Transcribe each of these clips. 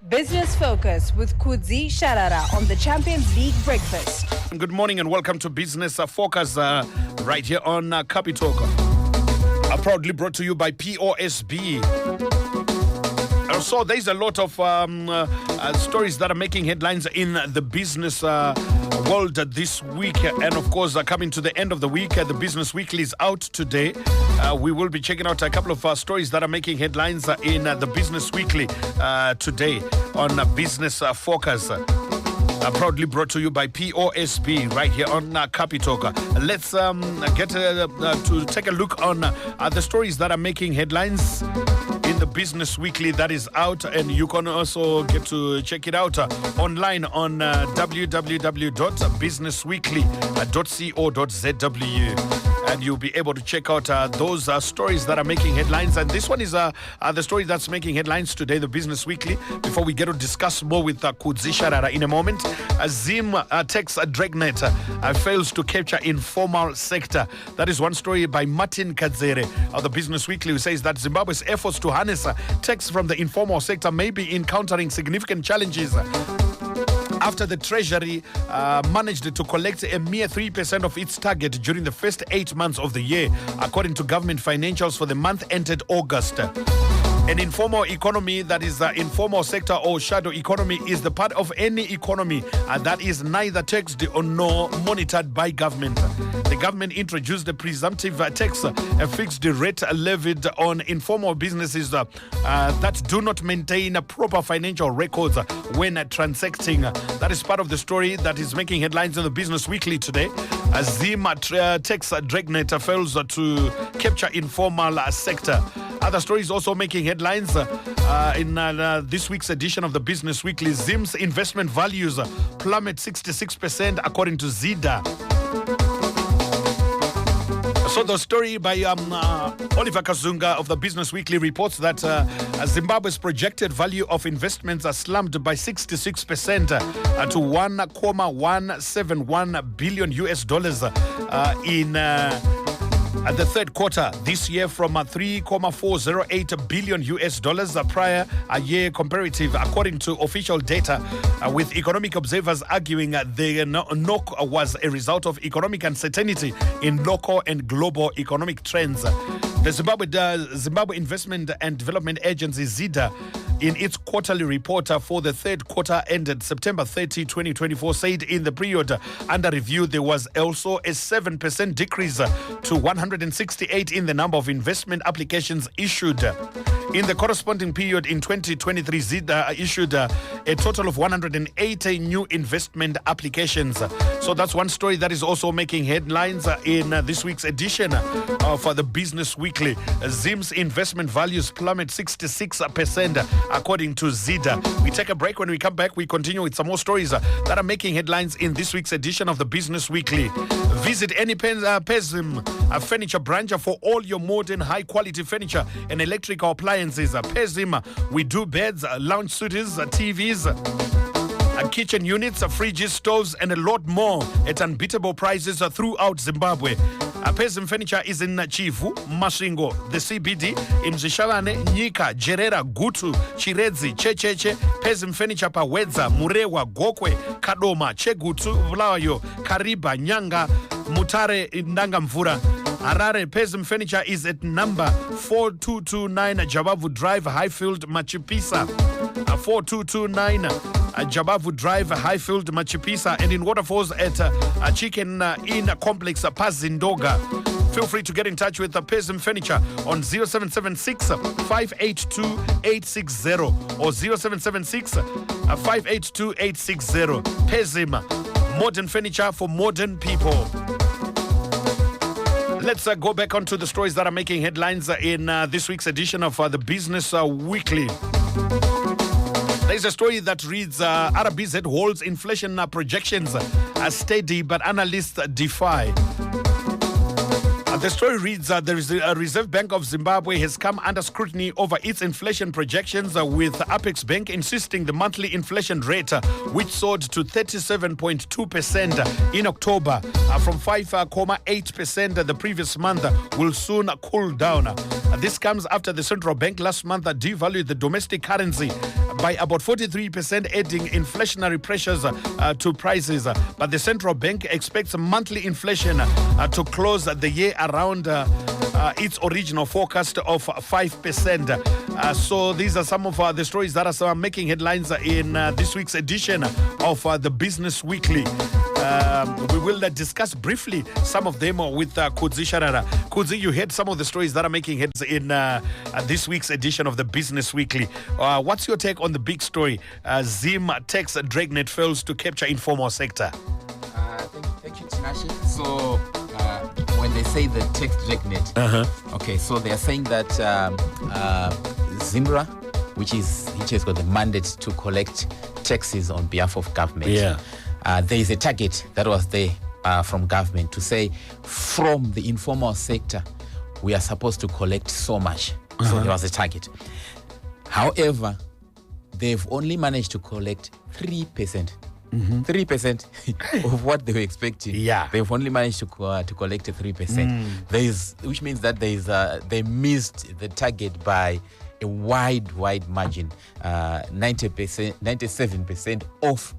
Business Focus with Kudzi Sharara on the Champions League Breakfast. Good morning and welcome to Business Focus right here on Capital. Proudly brought to you by POSB. So there's a lot of stories that are making headlines in the business world this week. And of course, coming to the end of the week, the Business Weekly is out today. We will be checking out a couple of stories that are making headlines in the Business Weekly today on Business Focus. Proudly brought to you by POSB right here on Capital. Let's get to take a look on the stories that are making headlines in the Business Weekly that is out, and you can also get to check it out online on www.businessweekly.co.zw, and you'll be able to check out those stories that are making headlines. And this one is the story that's making headlines today, the Business Weekly. Before we get to discuss more with Kudzi Sharara in a moment, Zim Tech's Dragnet fails to capture informal sector. That is one story by Martin Kadzere of the Business Weekly, who says that Zimbabwe's efforts to harness techs from the informal sector may be encountering significant challenges after the Treasury managed to collect a mere 3% of its target during the first 8 months of the year, according to government financials for the month ended August. An informal economy, that is the informal sector or shadow economy, is the part of any economy that is neither taxed or nor monitored by government. The government introduced a presumptive tax, a fixed rate levied on informal businesses that do not maintain proper financial records when transacting. That is part of the story that is making headlines in the Business Weekly today. Zim Tech's Dragnet fails to capture informal sector. Other stories also making headlines in this week's edition of the Business Weekly. Zim's investment values plummet 66% according to Zida. So the story by Oliver Kazunga of the Business Weekly reports that Zimbabwe's projected value of investments are slumped by 66% to $1.171 billion in the third quarter this year, from $3.408 billion prior a year comparative, according to official data, with economic observers arguing the knock was a result of economic uncertainty in local and global economic trends. The Zimbabwe Investment and Development Agency, ZIDA, in its quarterly report for the third quarter ended September 30, 2024, said in the period under review there was also a 7% decrease to 168 in the number of investment applications issued. In the corresponding period in 2023, ZIDA issued a total of 180 new investment applications. So that's one story that is also making headlines in this week's edition of the Business Weekly. Zim's investment values plummet 66% according to ZIDA. We take a break. When we come back, we continue with some more stories that are making headlines in this week's edition of the Business Weekly. Visit any PESM furniture branch for all your modern high-quality furniture and electrical appliances. PESM, we do beds, lounge suites, TVs, kitchen units, fridges, stoves, and a lot more at unbeatable prices throughout Zimbabwe. PESM Furniture is in Chivu, Masvingo, the CBD, in Zvishavane, Nyika, Jerera, Gutu, Chiredzi, Checheche. PESM Furniture pa Wedza, Murewa, Gokwe, Kadoma, Chegutu, Vlayo, Kariba, Nyanga, Mutare, Ndanga Mvura. Harare. PESM Furniture is at number 4229 Jabavu Drive, Highfield, Machipisa. 4229 Jabavu Drive, Highfield, Machipisa, and in Waterfalls at Chicken Inn Complex, Pazindoga. Feel free to get in touch with PESM Furniture on 0776 582 860 or 0776 582 860. PESM, modern furniture for modern people. Let's go back onto the stories that are making headlines in this week's edition of the Business Weekly. There's a story that reads, RBZ holds inflation projections as steady, but analysts defy. The story reads, the Reserve Bank of Zimbabwe has come under scrutiny over its inflation projections, with Apex Bank insisting the monthly inflation rate, which soared to 37.2% in October from 5.8% the previous month, will soon cool down. This comes after the central bank last month devalued the domestic currency by about 43%, adding inflationary pressures to prices. But the central bank expects monthly inflation to close the year around its original forecast of 5%. So these are some of the stories that are making headlines in this week's edition of the Business Weekly. We will discuss briefly some of them with Kudzi Sharara. Kudzi, you heard some of the stories that are making heads in this week's edition of the Business Weekly. What's your take on the big story? Zim tax dragnet fails to capture informal sector. Thank you, Tinashe. So when they say the tax dragnet, okay, so they are saying that Zimra, which has got the mandate to collect taxes on behalf of government. Yeah. There is a target that was there from government to say from the informal sector, we are supposed to collect so much. So there was a target. However, they've only managed to collect 3%. 3% of what they were expecting. Yeah. They've only managed to collect 3%. Which means that they missed the target by a wide margin, 90%, 97% off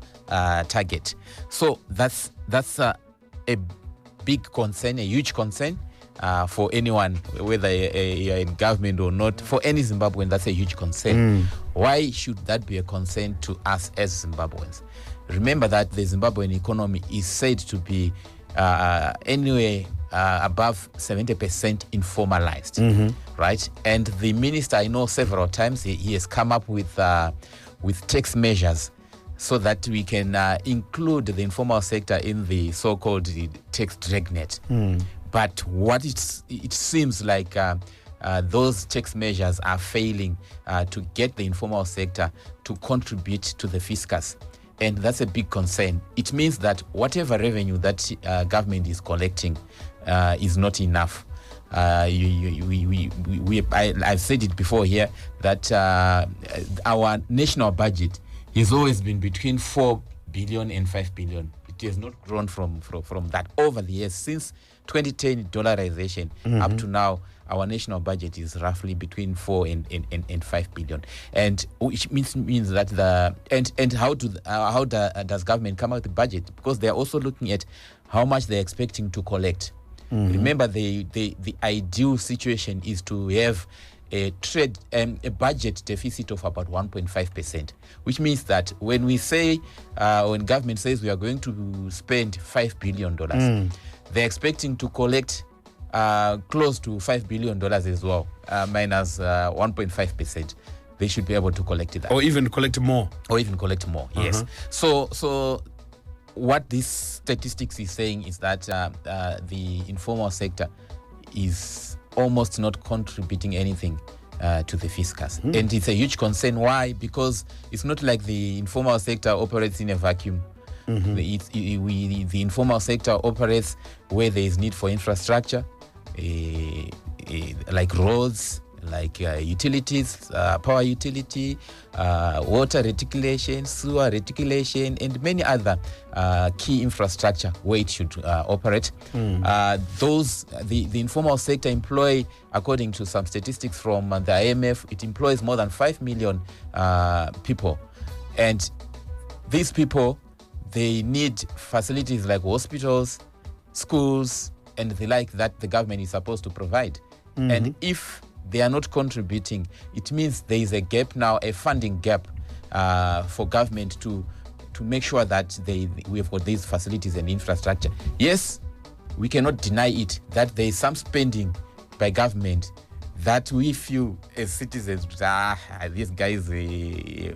target. So that's a big concern, a huge concern for anyone, whether you're in government or not. For any Zimbabwean, that's a huge concern. Why should that be a concern to us as Zimbabweans? Remember that the Zimbabwean economy is said to be anyway above 70% informalized, right? And the minister, I know several times he has come up with tax measures so that we can include the informal sector in the so-called tax dragnet. But what it seems like those tax measures are failing to get the informal sector to contribute to the fiscus. And that's a big concern. It means that whatever revenue that government is collecting is not enough. I've said it before here that our national budget has always been between 4 billion and 5 billion. It has not grown from that over the years. Since 2010 dollarization up to now, our national budget is roughly between 4 and 5 billion, and which means that how does government come out with the budget? Because they are also looking at how much they're expecting to collect. Remember, the ideal situation is to have a budget deficit of about 1.5%, which means that when we say when government says we are going to spend $5 billion, they're expecting to collect close to $5 billion as well, minus 1.5%. They should be able to collect that. Or even collect more. Yes. So what this statistics is saying is that the informal sector is almost not contributing anything to the fiscus. And it's a huge concern. Why? Because it's not like the informal sector operates in a vacuum. The informal sector operates where there is need for infrastructure, like roads, like utilities, power utility, water reticulation, sewer reticulation, and many other key infrastructure where it should operate. The informal sector employ, according to some statistics from the IMF, it employs more than 5 million people. And these people, they need facilities like hospitals, schools, and the like that the government is supposed to provide. And if they are not contributing, it means there is a gap now, a funding gap for government to make sure that we have got these facilities and infrastructure. Yes, we cannot deny it that there is some spending by government that we feel as citizens, these guys, they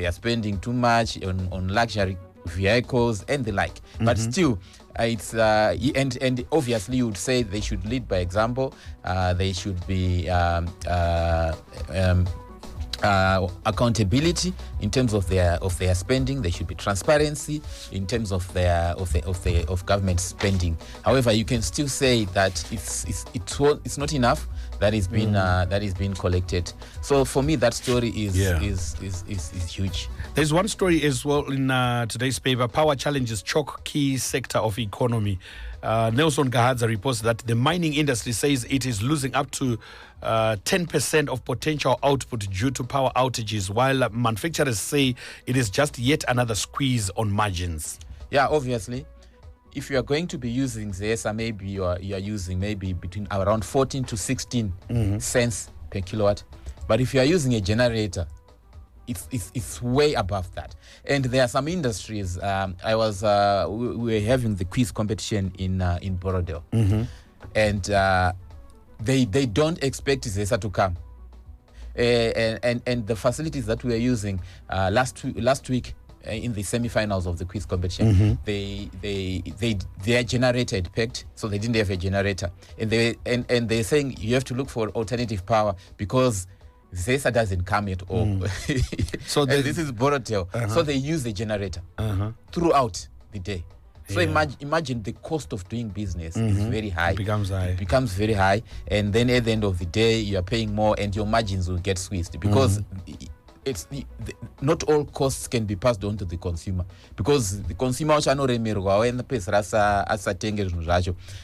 are spending too much on luxury vehicles and the like. But still, it's and obviously you would say they should lead by example. They should be accountability in terms of their spending. There should be transparency in terms of of government spending. However, you can still say that it's not enough that is being collected. So for me, that story is huge. There's one story as well in today's paper: power challenges choke key sector of economy. Nelson Gahadza reports that the mining industry says it is losing up to 10% of potential output due to power outages, while manufacturers say it is just yet another squeeze on margins. Yeah, obviously. If you are going to be using ZESA, maybe you are using maybe between around 14 to 16 cents per kilowatt. But if you are using a generator, it's way above that. And there are some industries. We were having the quiz competition in Borodale, and they don't expect ZESA to come. And the facilities that we were using last week in the semi-finals of the quiz competition, their generator had pegged, so they didn't have a generator, and they're saying you have to look for alternative power because ZESA doesn't come at all. So this is Borodale, so they use the generator throughout the day. So imagine the cost of doing business is very high. It becomes high. It becomes very high, and then at the end of the day, you are paying more, and your margins will get squeezed because not all costs can be passed on to the consumer, because the consumer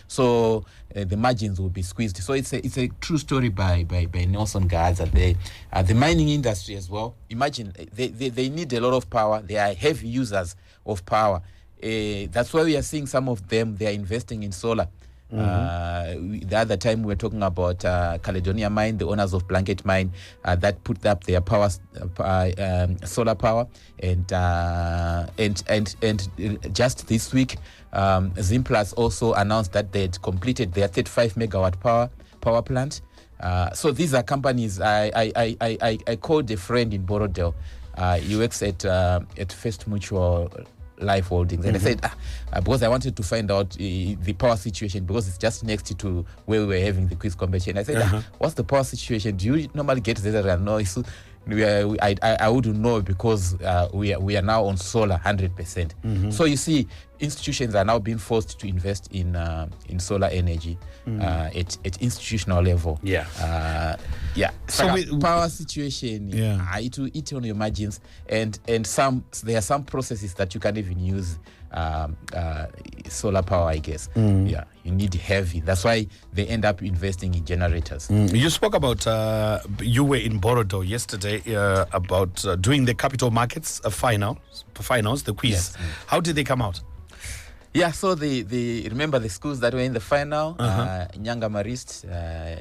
so the margins will be squeezed. So it's a true story by Nelson Gahadza. The mining industry as well. Imagine they need a lot of power. They are heavy users of power. That's why we are seeing some of them. They are investing in solar. The other time we were talking about Caledonia Mine, the owners of Blanket Mine, that put up their power, solar power, and just this week, Zimplus also announced that they had completed their 35 megawatt power plant. So these are companies. I called a friend in Borodale. He works at First Mutual Life Holdings, and I said because I wanted to find out the power situation, because it's just next to where we were having the quiz competition. I said, what's the power situation? Do you normally get that? No, I wouldn't know, because we are now on solar 100%. So you see, institutions are now being forced to invest in solar energy at institutional level. So like power situation, it will eat on your margins, and there are some processes that you can't even use solar power, I guess. You need heavy. That's why they end up investing in generators. You spoke about you were in Borodale yesterday about doing the capital markets finals, the quiz. Yes. How did they come out? Yeah, so the remember the schools that were in the final, Nyanga Marist,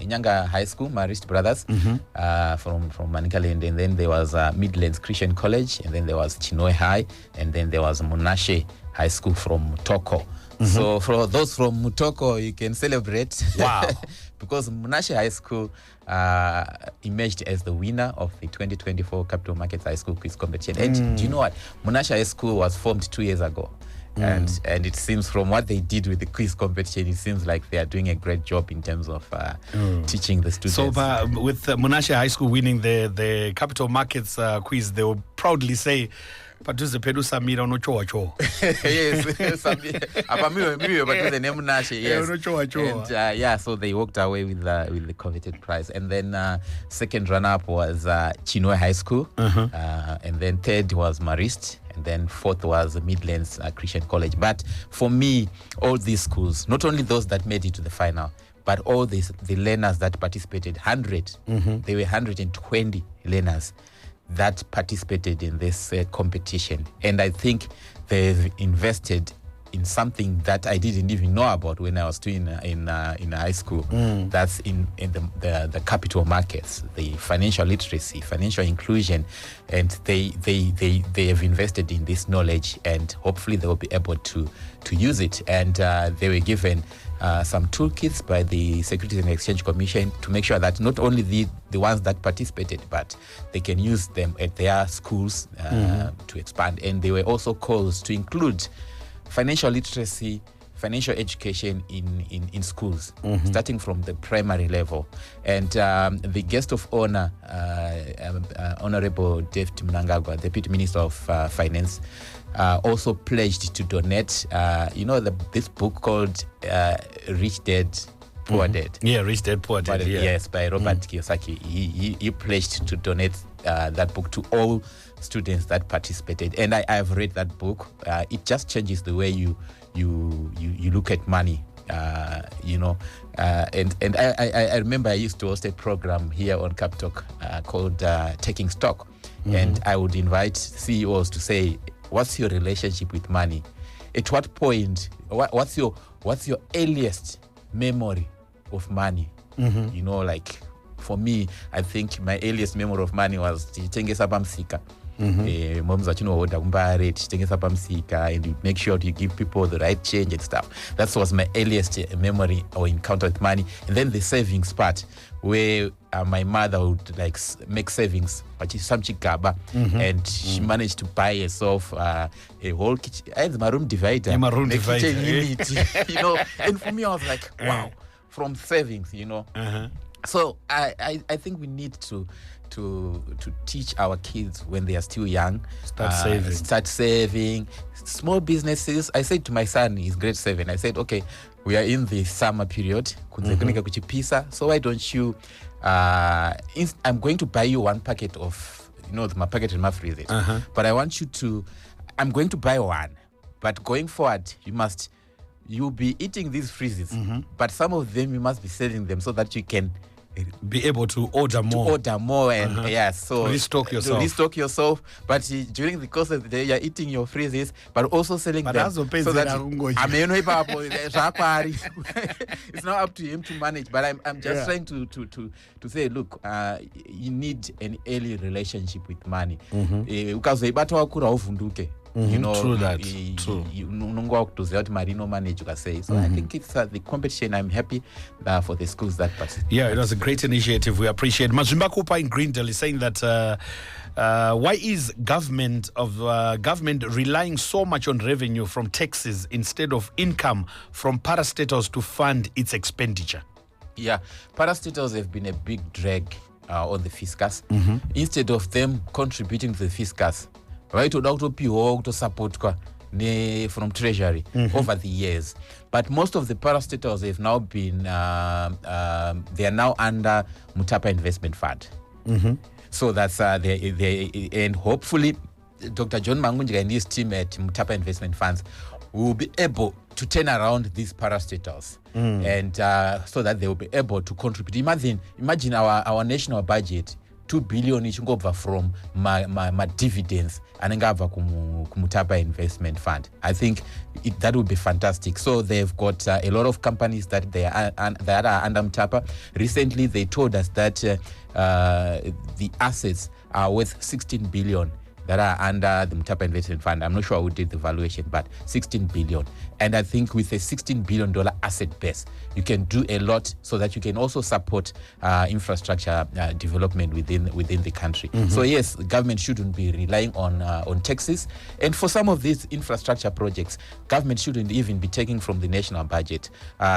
Nyanga High School, Marist Brothers, from Manicaland, and then there was Midlands Christian College, and then there was Chinoy High, and then there was Monashe High School from Mutoko. So for those from Mutoko, you can celebrate. Wow. Because Monashe High School emerged as the winner of the 2024 Capital Markets High School Quiz Competition. And do you know what? Monashe High School was formed 2 years ago. And it seems from what they did with the quiz competition, it seems like they are doing a great job in terms of teaching the students. So with Monashe High School winning the capital markets quiz, they will proudly say, Patuze Pedu Samira no choa choa. Yes, and so they walked away with the coveted prize. And then second runner-up was Chinoy High School, and then third was Marist, and then fourth was Midlands Christian College. But for me, all these schools, not only those that made it to the final, but all the learners that participated, they were 120 learners that participated in this competition. And I think they've invested in something that I didn't even know about when I was doing in high school. That's in the capital markets, the financial literacy, financial inclusion, and they have invested in this knowledge, and hopefully they will be able to use it. And they were given some toolkits by the Securities and Exchange Commission to make sure that not only the ones that participated, but they can use them at their schools to expand. And they were also calls to include financial literacy, financial education in schools, starting from the primary level. And the guest of honor, Honorable David Mnangagwa, Deputy Minister of Finance, also pledged to donate, this book called Rich Dad, Poor Dad. Yeah, Rich Dad, Poor Dad. Yeah. Yes, by Robert Kiyosaki. He pledged to donate that book to all students that participated, and I've read that book. It just changes the way you look at money. And I remember I used to host a program here on Cap Talk called Taking Stock, and I would invite CEOs to say, what's your relationship with money? At what point, what's your earliest memory of money? Like for me, I think my earliest memory of money was tichitengesa pamusika. Moms vachinohodha kumbare tichitengesa pamusika, and you make sure you give people the right change and stuff. That was my earliest memory or encounter with money. And then the savings part, where my mother would like make savings, some chikaba, and she managed to buy herself a whole kitchen. I had my room divider, kitchen unit, And for me, I was like, wow, from savings, So I think we need to teach our kids when they are still young. Start saving. Small businesses. I said to my son, he's grade 7, I said, okay, we are in the summer period. So why don't you I'm going to buy you one packet of my packet in my freezer. But I want you I'm going to buy one, but going forward you'll be eating these freezes, but some of them you must be selling them so that you can be able to order more. And so restock yourself. But during the course of the day, you're eating your freezes, but also selling them. So that it's not up to him to manage. But I'm just trying to say, look, you need an early relationship with money. True that. True. So I think it's the competition. I'm happy for the schools that participate. Yeah, it was a great initiative. We appreciate it. Mazimba Kupa in Greendale is saying that why is government relying so much on revenue from taxes instead of income from parastatals to fund its expenditure? Yeah, parastatals have been a big drag on the fiscus. Instead of them contributing to the fiscus, to support from Treasury over the years. But most of the parastatals have now been, they are now under Mutapa Investment Fund. So that's, and hopefully Dr. John Mangunjika and his team at Mutapa Investment Funds will be able to turn around these parastatals and so that they will be able to contribute. Imagine our national budget, 2 billion ichingobva from my dividends anengabva kumutapa investment fund. I think that would be fantastic. So they've got a lot of companies that are under Mutapa. Recently they told us that the assets are worth 16 billion that are under the Mutapa Investment Fund. I'm not sure who did the valuation, but 16 billion. And I think with a $16 billion asset base, you can do a lot so that you can also support infrastructure development within the country. So yes, government shouldn't be relying on taxes. And for some of these infrastructure projects, government shouldn't even be taking from the national budget.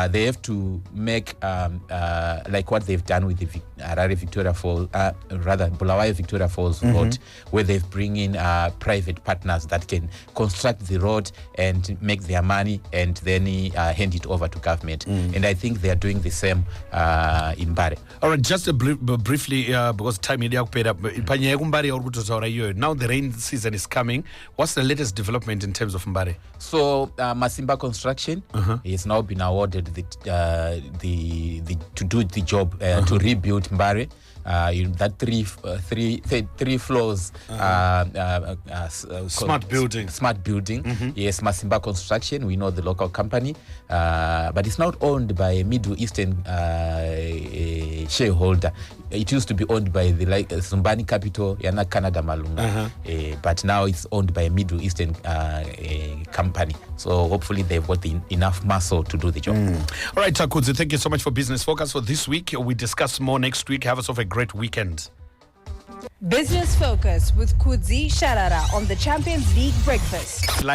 They have to make like what they've done with the Harare Victoria Falls, Bulawayo Victoria Falls Road, where they've bring in private partners that can construct the road and make their money and then hand it over to government. And I think they are doing the same in Mbare. All right, just briefly, because time is up. Now the rain season is coming. What's the latest development in terms of Mbare? So Masimba Construction has now been awarded to do the job to rebuild Mbare. That three floors smart building. Yes, Masimba Construction, we know the local company, but it's not owned by a Middle Eastern shareholder. It used to be owned by the Zumbani Capital, Yana Canada Malunga, but now it's owned by a Middle Eastern company. So hopefully they've got enough muscle to do the job. All right, Takudzi, thank you so much for Business Focus for this week. We discuss more next week. Have us a great weekend. Business Focus with Kudzi Sharara on the Champions League Breakfast.